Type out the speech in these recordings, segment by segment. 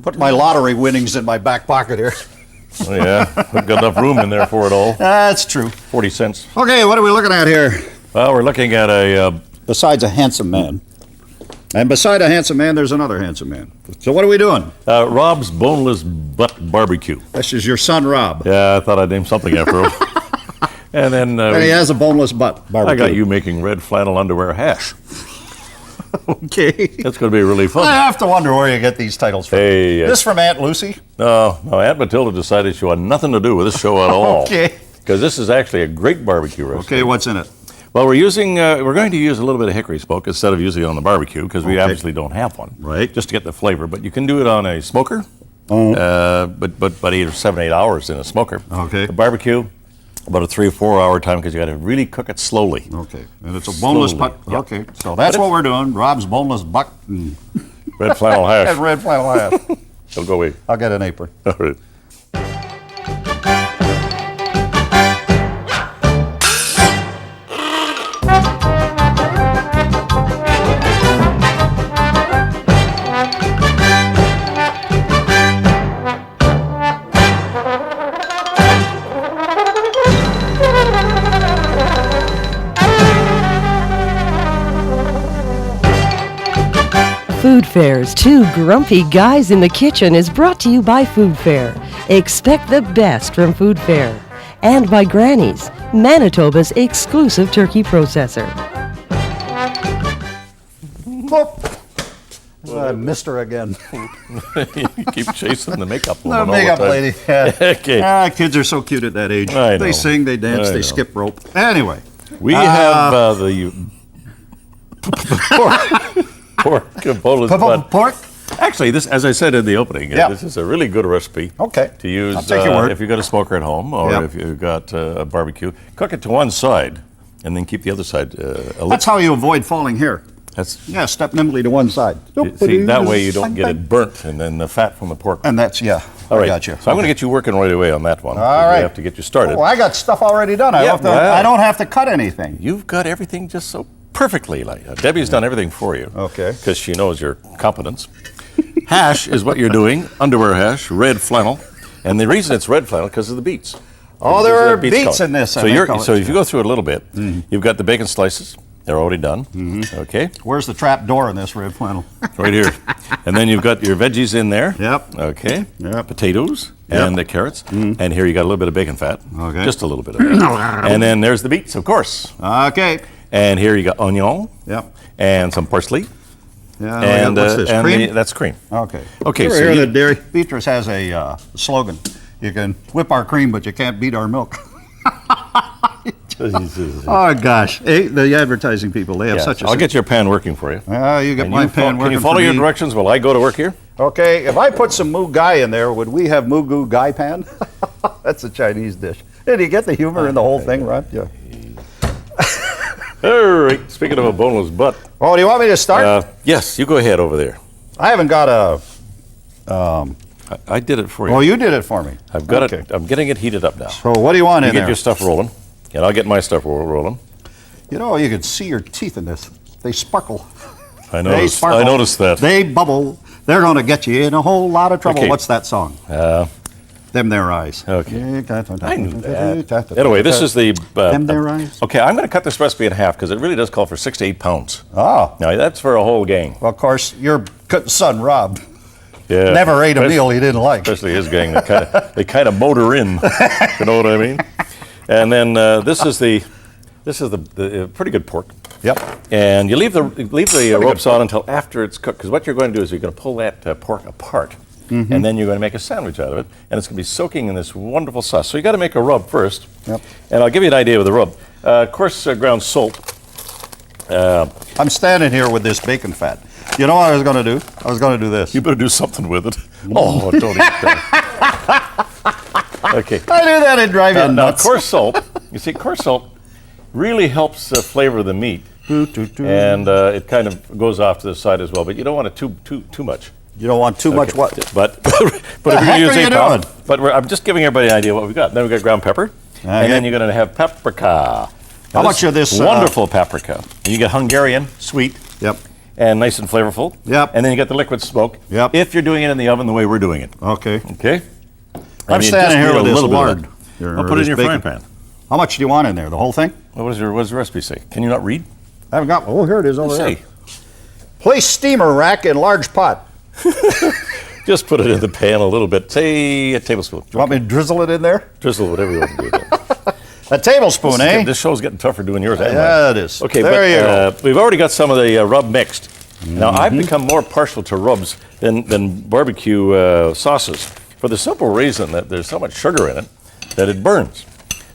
Put my lottery winnings in my back pocket here. Oh, yeah, we've got enough room in there for it all. That's true. 40 cents. Okay, what are we looking at here? Well, we're looking at a... Besides a handsome man. And beside a handsome man, there's another handsome man. So what are we doing? Rob's Boneless Butt Barbecue. This is your son, Rob. Yeah, I thought I'd name something after him. And then... and he has a boneless butt barbecue. I got you making red flannel underwear hash. Okay. That's going to be really fun. I have to wonder where you get these titles from. Hey, this from Aunt Lucy? No, Aunt Matilda decided she wanted nothing to do with this show at all. Okay. Because this is actually a great barbecue recipe. Okay, what's in it? Well, we're going to use a little bit of hickory smoke instead of using it on the barbecue because we obviously don't have one. Right. Just to get the flavor, but you can do it on a smoker. But 7, 8 hours in a smoker. Okay. The barbecue, about a 3 or 4 hour time because you got to really cook it slowly. Okay. And it's a boneless butt. Yep. Okay. So that's what we're doing. Rob's boneless butt. Red flannel hash. And red flannel hash. Don't go away. I'll get an apron. All right. Food Fair's Two Grumpy Guys in the Kitchen is brought to you by Food Fair. Expect the best from Food Fair. And by Granny's, Manitoba's exclusive turkey processor. I missed her again. You keep chasing the makeup The woman makeup all the time. lady. Yeah. Okay. Kids are so cute at that age. I know. They sing, they dance, I they know. skip rope. Anyway. We have the boneless butt. Pork? Actually, this, as I said in the opening, this is a really good recipe. Okay. To use I'll take your word. if you've got a smoker at home or if you've got a barbecue. Cook it to one side and then keep the other side That's how you avoid falling here. Step nimbly to one side. See, that way you don't get it burnt and then the fat from the pork. And that's, All right. I got you. So I'm going to get you working right away on that one. All right. We have to get you started. Oh, I got stuff already done. I don't have to cut anything. You've got everything just so perfectly. Debbie's done everything for you. Okay. Because she knows your competence. Hash is what you're doing, underwear hash, red flannel. And the reason it's red flannel because of the beets. Oh, there are beets in this. So if you go through it a little bit, you've got the bacon slices. They're already done. Okay. Where's the trap door in this red flannel? Right here. And then you've got your veggies in there. Yep. Okay. Yep. Potatoes and the carrots. And here you got a little bit of bacon fat. Okay. Just a little bit of that. And then there's the beets, of course. Okay. And here you got onion. Yep. And some parsley. Yeah. And what's this? Cream? that's cream. Okay. Okay. So here the dairy Beatrice has a slogan. You can whip our cream, but you can't beat our milk. Oh gosh, the advertising people, they have such a... I'll get your pan working for you. You get my pan working. Can you follow your directions while I go to work here? Okay, if I put some moo gai in there, would we have moo goo gai pan? That's a Chinese dish. Did you get the humor in the whole thing, Ron? Yeah. All right, speaking of a boneless butt. Oh, do you want me to start? Yes, you go ahead over there. I haven't got a... I did it for you. Oh, you did it for me. I've got it. I'm getting it heated up now. So what do you want in You there? get your stuff rolling, and I'll get my stuff rolling. You know, you can see your teeth in this. They sparkle. I noticed. They sparkle. I noticed that. They bubble. They're going to get you in a whole lot of trouble. Okay. What's that song? Them Their Eyes. Okay. I knew that. Anyway, this is the... Them Their Eyes. Okay, I'm going to cut this recipe in half because it really does call for 6 to 8 pounds. Oh. Now, that's for a whole gang. Well, of course, your son, Rob, Yeah. never ate a meal he didn't like. Especially his gang. They kind of motor in. You know what I mean? And then this is the pretty good pork. Yep. And you leave the ropes on until after it's cooked, because what you're going to do is you're going to pull that pork apart, and then you're going to make a sandwich out of it, and it's going to be soaking in this wonderful sauce. So you got to make a rub first. Yep. And I'll give you an idea with the rub. Of course, ground salt. I'm standing here with this bacon fat. You know what I was going to do? I was going to do this. You better do something with it. Oh, don't eat that. Okay. I knew that would drive you Now, nuts. coarse salt. You see, coarse salt really helps flavor the meat, and it kind of goes off to the side as well. But you don't want it too much. You don't want too much what? But if you're going to use heck are you 8 pounds, doing? but I'm just giving everybody an idea what we've got. Then we've got ground pepper, and then you're going to have paprika. How much of this? Wonderful paprika. And you get Hungarian, sweet. Yep. and nice and flavorful. Yep. And then you got the liquid smoke. Yep. If you're doing it in the oven the way we're doing it. Okay. Okay? I'm standing here with this lard. I'll put it in your frying pan. How much do you want in there? The whole thing? What does the recipe say? Can you not read? I haven't got. Oh, here it is over Say. there. Place steamer rack in large pot. Just put it in the pan a little bit. Say a tablespoon. Do you want me to drizzle it in there? Drizzle whatever you want to do. A tablespoon, eh? This show's getting tougher doing yours. Yeah, it is. Okay, there you go. We've already got some of the rub mixed. Now, I've become more partial to rubs than barbecue sauces for the simple reason that there's so much sugar in it that it burns.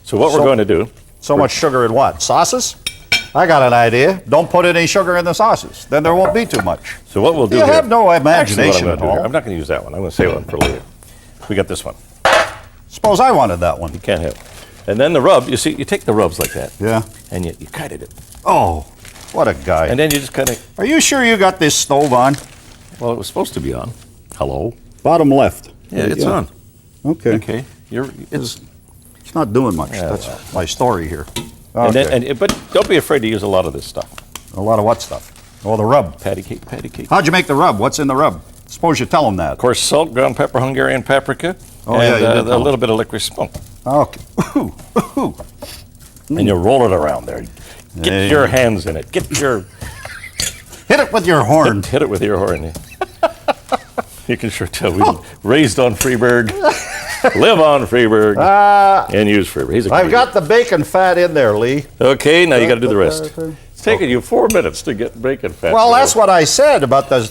So what we're going to do... So much sugar in what? Sauces? I got an idea. Don't put any sugar in the sauces. Then there won't be too much. So what we'll do You here... have no imagination Actually, at all. I'm not going to use that one. I'm going to save one for later. We got this one. Suppose I wanted that one. You can't have it. And then the rub, you see, you take the rubs like that. Yeah. And you cut it. Oh, what a guy. And then you just kind of... Are you sure you got this stove on? Well, it was supposed to be on. Hello? Bottom left. Yeah, it's on. Okay. Okay. It's not doing much. Yeah, That's well. my story here. And Okay. then, but don't be afraid to use a lot of this stuff. A lot of what stuff? Oh, the rub. Patty cake, patty cake. How'd you make the rub? What's in the rub? Suppose you tell them that. Of course, salt, ground pepper, Hungarian paprika, Oh, yeah, and you did a tell little bit of licorice smoke. Okay. Ooh, ooh. And you roll it around there. Get Hey. your hands in it. Get your... Hit it with your horn. Hit it with your horn. You can sure tell we raised on Freeburg, live on Freeburg, and use Freeburg. He's a I've great- pot the bacon fat in there, Lee. Okay, now you got to do the rest. It's taken you 4 minutes to get bacon fat. Well, together. that's what I said about the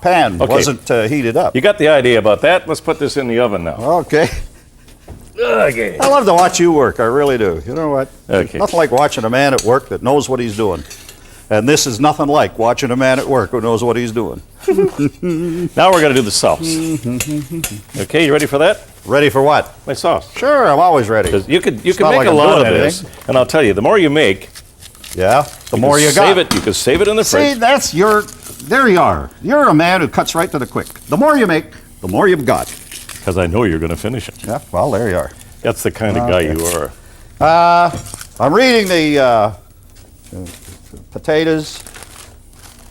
pan Okay. wasn't heated up. You got the idea about that. Let's put this in the oven now. Okay. Okay. I love to watch you work. I really do. You know what? Okay. Nothing like watching a man at work that knows what he's doing. And this is nothing like watching a man at work who knows what he's doing. Now we're going to do the sauce. Okay, you ready for that? Ready for what? My sauce. Sure, I'm always ready. 'Cause you could It's make not like a I'm lot of doing this, anything. and I'll tell you, the more you make, Yeah, the more you save got. it. You can save it in the See, fridge. that's there you are. You're a man who cuts right to the quick. The more you make, the more you've got. Because I know you're going to finish it. Yeah, well, there you are. That's the kind of guy you are. I'm reading the potatoes,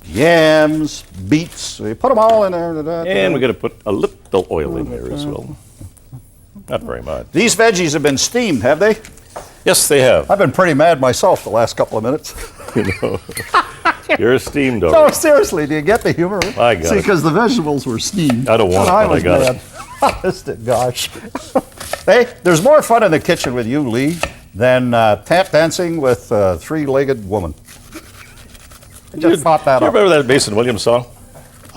yams, beets. So you put them all in there. And we're going to put a little oil in there as well. Not very much. These veggies have been steamed, have they? Yes, they have. I've been pretty mad myself the last couple of minutes. You're steamed over. No, seriously, do you get the humor? I got See, it. because the vegetables were steamed. I don't want it, And but I was got mad. Honest to gosh. Hey, there's more fun in the kitchen with you, Lee, than tap dancing with a three-legged woman. I just thought that You up. remember that Mason Williams song?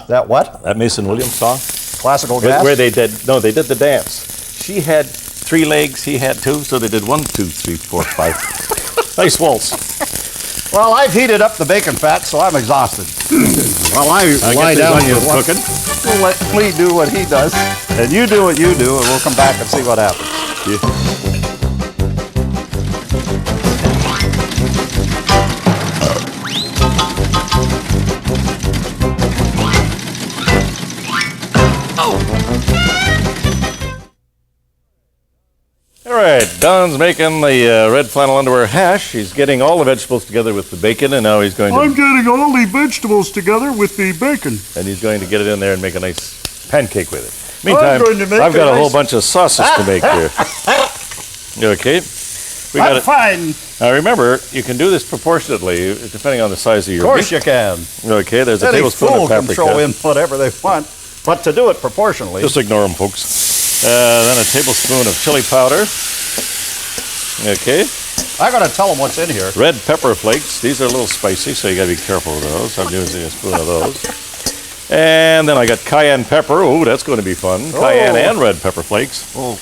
That what? That Mason Williams song? Classical Where, gas? where they did the dance. She had 3 legs, he had 2, so they did 1, 2, 3, 4, 5. Nice waltz. Well, I've heated up the bacon fat, so I'm exhausted. While I lie down on you for one- cooking. We'll let Lee do what he does, and you do what you do, and we'll come back and see what happens. All right, Don's making the red flannel underwear hash. He's getting all the vegetables together with the bacon, and now he's going to getting all the vegetables together with the bacon. and he's going to get it in there and make a nice pancake with it. Meantime, going to make I've got a a whole nice- bunch of sauces to make here. Okay. We got I'm it. fine. Now remember, you can do this proportionately depending on the size of your Of course meat. you can. Okay, there's a Any tablespoon fool of can paprika. throw in whatever they want, but to do it proportionally. Just ignore them, folks. Then a tablespoon of chili powder. Okay. I got to tell them what's in here. Red pepper flakes. These are a little spicy, so you got to be careful with those. I'm using a spoon of those. And then I got cayenne pepper. Oh, that's going to be fun. Cayenne and red pepper flakes. Oh,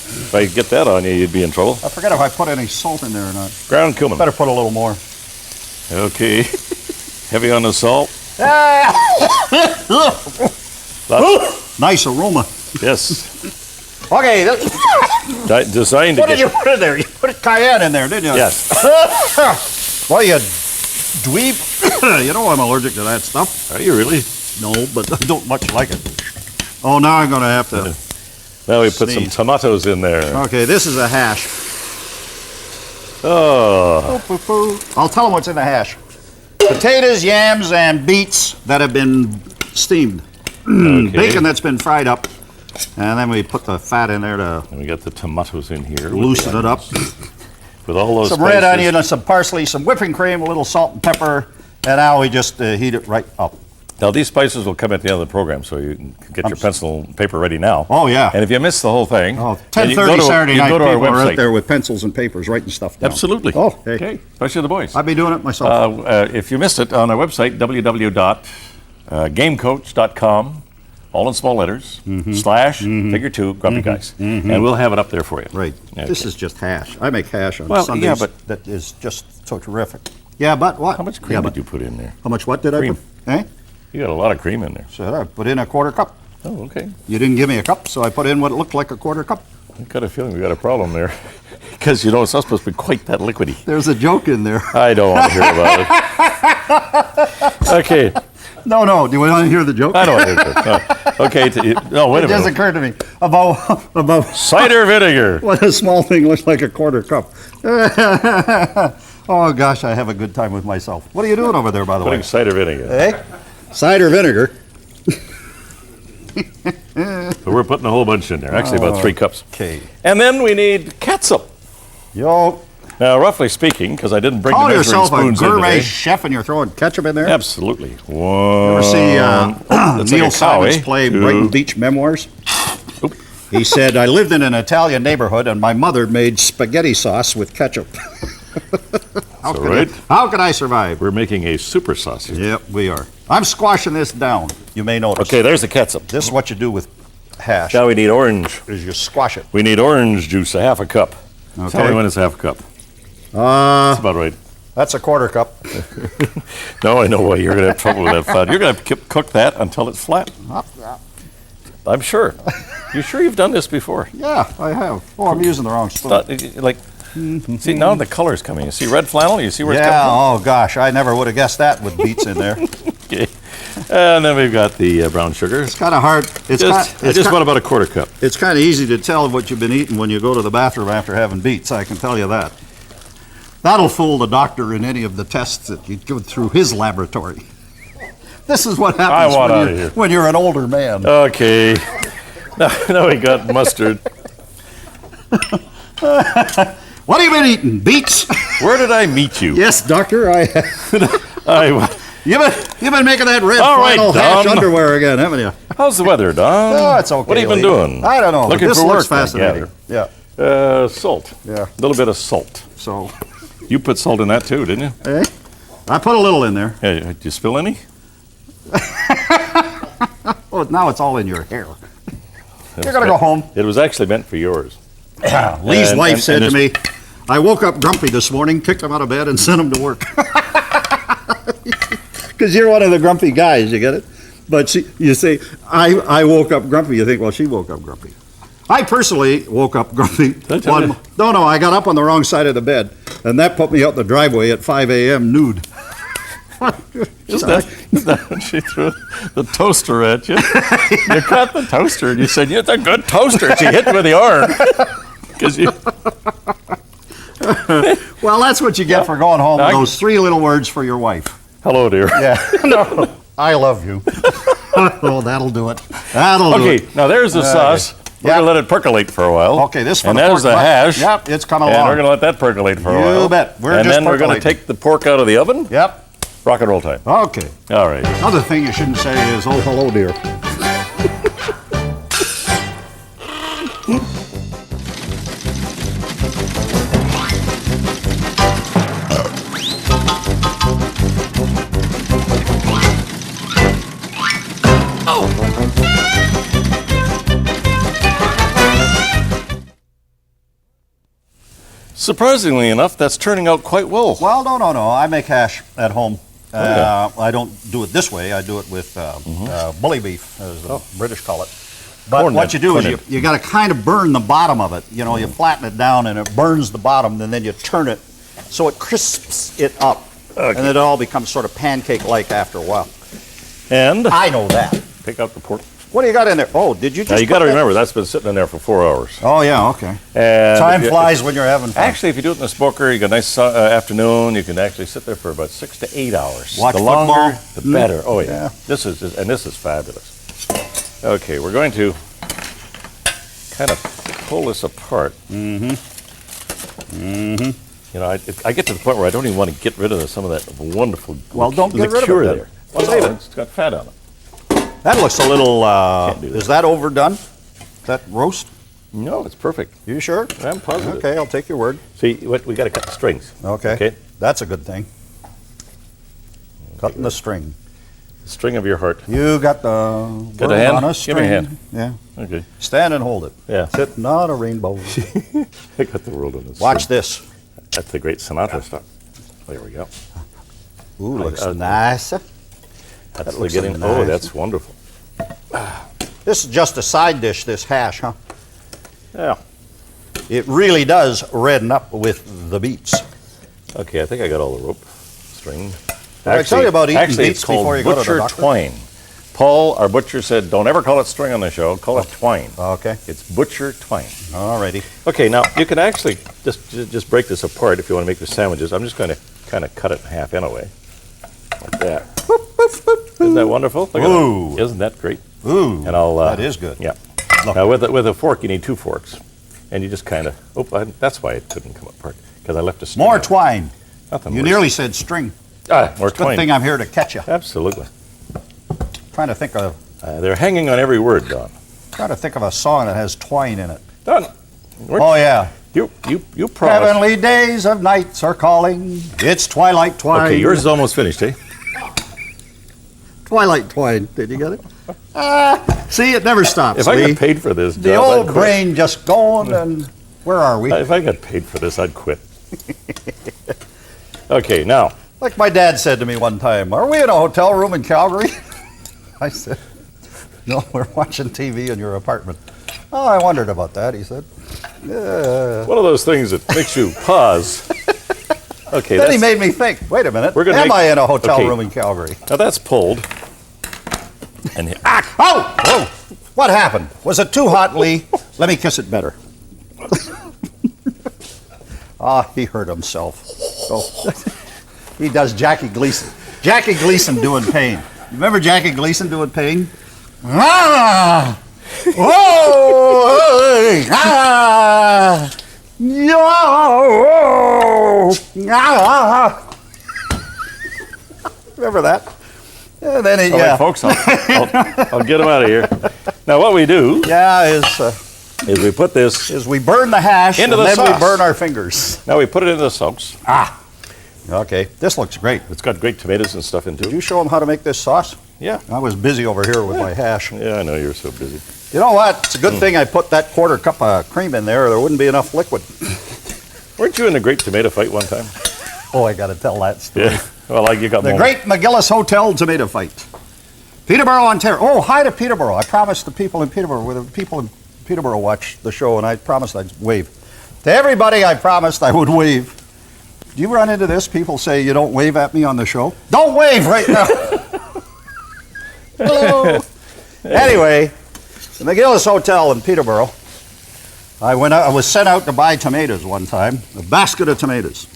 If I get that on you, you'd be in trouble. I forget if I put any salt in there or not. Ground cumin. Better put a little more. Okay. Heavy on the salt. Lots- Nice aroma. yes. Okay, Designed to what did you get. put in there? You put cayenne in there, didn't you? Yes. Well, you dweeb. You know I'm allergic to that stuff. Are you really? No, but I don't much like it. Oh, now I'm going to have to. Now we put some Sneeze. tomatoes in there. Okay, this is a hash. Oh. I'll tell them what's in the hash. Potatoes, yams, and beets that have been steamed. Okay. Bacon that's been fried up. And then we put the fat in there to And we got the tomatoes in here. loosen it up. With all those Some spices. red onion and some parsley, some whipping cream, a little salt and pepper. And now we just heat it right up. Now, these spices will come at the end of the program, so you can get your pencil and paper ready now. Oh, yeah. And if you miss the whole thing, Oh, then you 10:30 Saturday you night, go to our people are website. out there with pencils and papers writing stuff down. Absolutely. Oh, hey. Okay, especially the boys. I'd be doing it myself. If you missed it, on our website, www.gamecoach.com, all in small letters, /figure2 Grumpy Guys. And we'll have it up there for you. Right. Okay. This is just hash. I make hash on Well, Sundays. yeah, but- that is just so terrific. Yeah, but what? How much cream Yeah, did but you put in there? How much what did Cream. I put? Eh? You got a lot of cream in there. Said I put in a quarter cup. Oh, okay. You didn't give me a cup, so I put in what looked like a quarter cup. I've got a feling we got a problem there. Because, you know, it's not supposed to be quite that liquidy. There's a joke in there. I don't want to hear about it. Okay. No. Do you want to hear the joke? I don't want to hear it. Okay. No, wait a It just minute. occurred to me about Cider vinegar. what a small thing looks like a quarter cup. Oh gosh, I have a good time with myself. What are you doing over there, by the Putting way? cider vinegar. Eh? Cider vinegar. So we're putting a whole bunch in there. Actually, about 3 cups. Okay. And then we need catsup. Yo, Now, roughly speaking, because I didn't bring call the measuring yourself a spoons in gourmet today. chef and you're throwing ketchup in there? Absolutely. Ever see That's Neil like a cow, Simon's eh? play 2. Brighton Beach Memoirs? He said, I lived in an Italian neighborhood and my mother made spaghetti sauce with ketchup. How So, could right? how could I survive? We're making a super sauce here. Yep, we are. I'm squashing this down, you may notice. Okay, there's the catsup. This is what you do with hash, Now we need orange. is you squash it. We need orange juice, a half a cup. Tell Okay. me when it's half a cup. That's about right. That's a quarter cup. No, I know why you're going to have trouble with that flat. You're going to cook that until it's flat. I'm sure. You sure you've done this before? Yeah, I have. Oh, I'm using the wrong spoon. Like, see, now the color's coming. You see red flannel? You see where it's Yeah, coming oh gosh, I never would have guessed that with beets in there. from? Okay. And then we've got the brown sugar. It's kind of hard. I just want about a quarter cup. It's kind of easy to tell what you've been eating when you go to the bathroom after having beets, I can tell you that. That'll fool the doctor in any of the tests that you go through his laboratory. This is what happens want out of here. when you're an older man. Okay. Now we got mustard. What have you been eating? Beets? Where did I meet you? Yes, doctor. You've been making that red All right, flannel hash Don. underwear again, haven't you? How's the weather, Don? Oh, it's okay. What have you been Lee. doing? I don't know. but Looking this for looks work, I fascinating. gather. Yeah. Salt. Yeah. A little bit of salt. So, You put salt in that too, didn't you? eh? I put a little in there. Hey, did you spill any? Oh, now it's all in your hair. You're gonna go home. It was actually meant for yours. Lee's And- wife and- said and to me, I woke up grumpy this morning, kicked him out of bed, and sent him to work. Because you're one of the grumpy guys, you get it? But you say, I woke up grumpy, you think, well, she woke up grumpy. I personally woke up grumpy. Did I tell you? No, I got up on the wrong side of the bed, and that put me out the driveway at 5 a.m. nude. Is that when she threw the toaster at you? You caught the toaster and you said, "It's a good toaster." She hit you with the arm. 'Cause you, Well, that's what you get for going home with I- those 3 little words for your wife. hello, dear. Yeah. No. I love you. Oh, that'll do it. That'll do it. Okay, now there's the sauce. We're yeah. going to let it percolate for a while. Okay, this for And the there's pork the butt. hash. Yep, it's coming And along. we're going to let that percolate for a You while. bet. We're and just then we're going to percolating. take the pork out of the oven. Yep. Rock and roll time. Okay. All right. Another thing you shouldn't say is, oh, hello, dear. Surprisingly enough, that's turning out quite well. Well, no. I make hash at home. yeah. I don't do it this way. I do it with bully beef, as the British call it. But Cornet, what you do is cornet. you got to kind of burn the bottom of it. You know, you flatten it down and it burns the bottom, and then you turn it so it crisps it up. And it all becomes sort of pancake-like after a while. And I know that. pick out the pork What do you got in there? Oh, did you just Now you got to put that- remember that's been sitting in there for 4 hours. Oh, yeah, okay. And Time if you- flies when you're having fun. Actually, if you do it in the smoker, you got a nice afternoon. You can actually sit there for about 6 to 8 hours. Watch the football. longer, the better. Oh yeah. Yeah. This is fabulous. Okay, we're going to kind of pull this apart. You know, I get to the point where I don't even want to get rid of some of that wonderful Well, don't get rid of liqueur it then. there. Well, save it. It's got fat on it. That looks a little, do that. is that overdone? That roast? No, it's perfect. You sure? I'm positive. Okay, I'll take your word. See, we got to cut the strings. Okay. Okay. That's a good thing. Cutting the string. The string of your heart. You got the Got a word hand? on a Give me a string. hand. Yeah. Okay. Stand and hold it. Yeah. Sitting on a rainbow. I got the world on this. Watch this. That's the great Sinatra stuff. There we go. Ooh, looks uh, nice. That's the looks getting. nice. Oh, that's wonderful. This is just a side dish, this hash, huh? Yeah. It really does redden up with the beets. Okay, I think I got all the rope string. Did I tell you about eating actually, beets it's called before you go to the butcher doctor? twine. Paul, our butcher, said, "Don't ever call it string on the show. Call it twine. Okay. It's butcher twine." Alrighty. Okay, now you can actually just break this apart if you want to make the sandwiches. I'm just going to kind of cut it in half anyway, like that. Isn't that wonderful? Look at Ooh. that. Isn't that great? Ooh, And I'll. that is good. Yeah. Look. Now with a fork, you need 2 forks, and you just kind of. Oh, that's why it couldn't come apart because I left a string. More on it. twine. Nothing You worse. nearly said string. More Good twine. thing I'm here to catch you. Absolutely. Trying to think of They're hanging on every word, Don. a song that has twine in it. Don. Oh yeah. You promised. Heavenly days of nights are calling. It's twilight twine. Okay, yours is almost finished, eh? Twilight twine. Did you get it? See, it never stops. If I Lee. got paid for this, The Don, old I'd quit. brain just going and where are we? If I got paid for this, I'd quit. Okay, now. Like my dad said to me one time, "Are we in a hotel room in Calgary?" I said, "No, we're watching TV in your apartment." "Oh, I wondered about that," he said. One of those things that makes you pause. Okay, Then he made me think, wait a minute, We're gonna am make- I in a hotel okay. room in Calgary? now that's pulled. And Oh! Whoa! What happened? Was it too hot, Lee? Let me kiss it better. He hurt himself. Oh. He does Jackie Gleason. Jackie Gleason doing pain. You remember Jackie Gleason doing pain? Ah! Whoa! Hey! Ah! Yo! Ah! Remember that? And then it, all yeah. right, folks, I'll get them out of here. Now, what we do Yeah, is we put this. is we burn the hash Into and the then we sauce. burn our fingers. Now we put it into the sauce. Okay, this looks great. It's got great tomatoes and stuff into Did it. you show them how to make this sauce? Yeah. I was busy over here with my hash. Yeah, I know you're so busy. You know what? It's a good thing I put that quarter cup of cream in there, or there wouldn't be enough liquid. Weren't you in a great tomato fight one time? Oh, I got to tell that story. Yeah. Well, you got The more. Great McGillis Hotel tomato fight. Peterborough, Ontario. Oh, hi to Peterborough. I promised the people in Peterborough, when the people in Peterborough watch the show, and I promised I'd wave. To everybody, I promised I would wave. Do you run into this? People say you don't wave at me on the show. Don't wave right now. Hello. Anyway, the McGillis Hotel in Peterborough. I was sent out to buy tomatoes one time, a basket of tomatoes.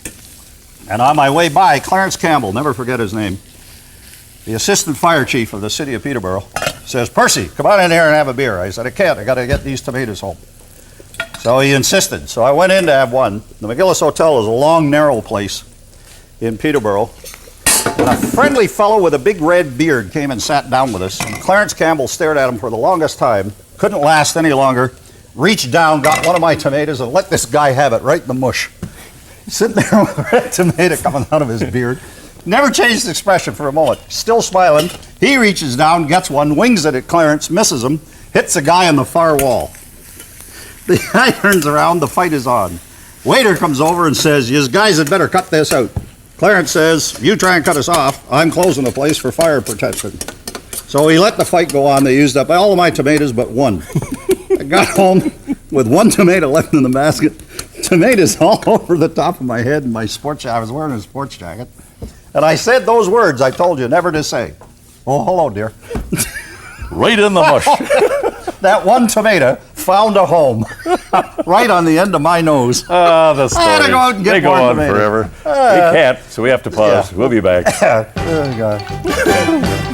And on my way by, Clarence Campbell, never forget his name, the assistant fire chief of the city of Peterborough, says, "Percy, come on in here and have a beer." I said, "I can't. I got to get these tomatoes home." So he insisted. So I went in to have one. The McGillis Hotel is a long, narrow place in Peterborough. And a friendly fellow with a big red beard came and sat down with us. And Clarence Campbell stared at him for the longest time, couldn't last any longer, reached down, got one of my tomatoes, and let this guy have it right in the mush. Sitting there with a red tomato coming out of his beard. Never changed his expression for a moment. Still smiling. He reaches down, gets one, wings it at Clarence, misses him, hits a guy on the far wall. The guy turns around, the fight is on. Waiter comes over and says, "You guys had better cut this out." Clarence says, "You try and cut us off, I'm closing the place for fire protection." So he let the fight go on. They used up all of my tomatoes but one. I got home with one tomato left in the basket. Tomatoes all over the top of my head and my sports jacket. I was wearing a sports jacket. And I said those words I told you never to say. "Oh, hello, dear." right in the mush. That one tomato found a home right on the end of my nose. The stories. I had to go out and get they go more on tomato. forever. We can't, so we have to pause. Yeah. We'll be back. Oh, God.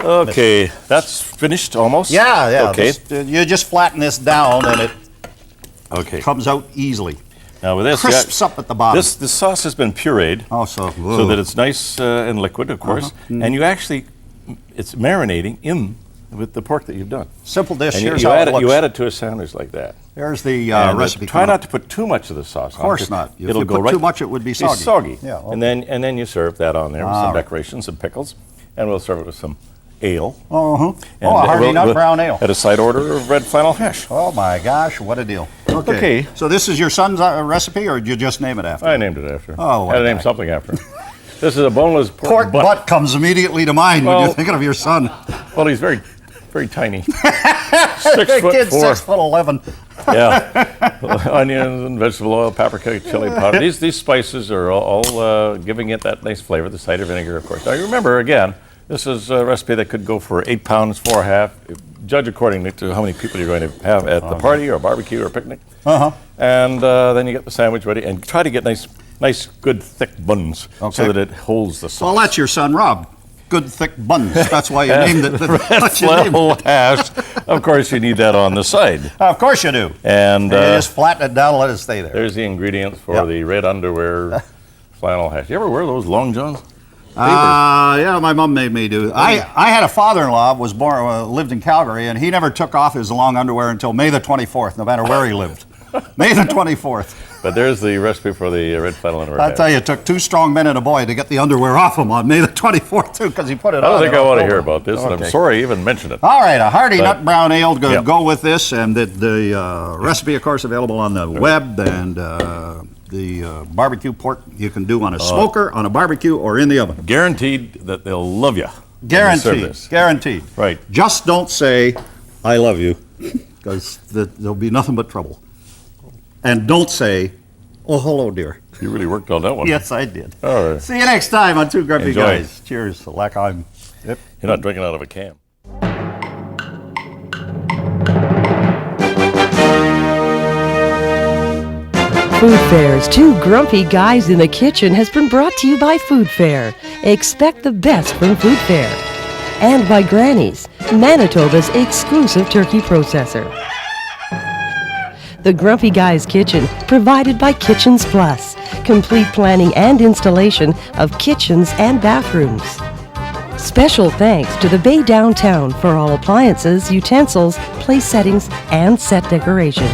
Okay, that's finished almost? Yeah. Okay. You just flatten this down and it Okay. comes out easily. Now with this, Crisps up at the bottom. This sauce has been pureed Also, so that it's nice and liquid, of course. And you actually, it's marinating in with the pork that you've done. simple dish. And Here's you how add it looks. you add it to a sandwich like that. There's the And, recipe. try coming not up. to put too much of the sauce on. Of course 'cause not. If It'll you go put right. too much, it would be soggy. It's soggy. Yeah, okay. And then you serve that on there with All some right. decorations and pickles, and we'll serve it with some ale. Uh-huh. And Oh, a hearty we'll- nut we'll- brown ale. At a side order of red flannel hash. Oh, my gosh, what a deal. Okay. Okay. So this is your son's recipe, or did you just name it after? I named it after. Oh, Had to what name the- something after him. This is a boneless Pork butt comes immediately to mind when Well- you're thinking of your son. Well, he's very, very tiny. The 6'4". kid's 6'11". Yeah. Onions and vegetable oil, paprika, chili powder. These spices are all giving it that nice flavor. The cider vinegar, of course. Now, you remember, again, this is a recipe that could go for 8 pounds, 4.5. Judge accordingly to how many people you're going to have at the party or barbecue or picnic. Uh-huh. And then you get the sandwich ready and try to get nice, good, thick buns Okay. so that it holds the sauce. Well, that's your son, Rob. Good thick buns. That's why you named it. That's your name. Flannel hash. Of course, you need that on the side. Of course you do. And You just flatten it down and let it stay there. there's the ingredients for Yep. the red underwear flannel hash. You ever wear those long johns? Yeah, my mom made me do. I had a father-in-law was born lived in Calgary, and he never took off his long underwear until May the 24th, no matter where he lived. May the 24th. But there's the recipe for the red flannel underwear I hash. tell you, it took 2 strong men and a boy to get the underwear off him on May the 24th too, because he put it on. I don't think in I want to October. hear about this, and I'm Okay. sorry I even mentioned it. All right, a hearty But- nut brown ale to Yeah. go with this, and the recipe, of course, available on the web, and the barbecue pork you can do on a smoker, on a barbecue, or in the oven. Guaranteed that they'll love you. Guaranteed. Guaranteed. Right. Just don't say, "I love you," because there'll be nothing but trouble. And don't say, "Oh, hello, dear." You really worked on that one. Yes, I did. All right. See you next time on Two Grumpy Enjoy. Guys. Cheers. Like I'm. Yep. You're not drinking out of a can. Food Fair's Two Grumpy Guys in the Kitchen has been brought to you by Food Fair. Expect the best from Food Fair. And by Granny's, Manitoba's exclusive turkey processor. The Grumpy Guys Kitchen, provided by Kitchens Plus. Complete planning and installation of kitchens and bathrooms. Special thanks to the Bay Downtown for all appliances, utensils, place settings, and set decoration.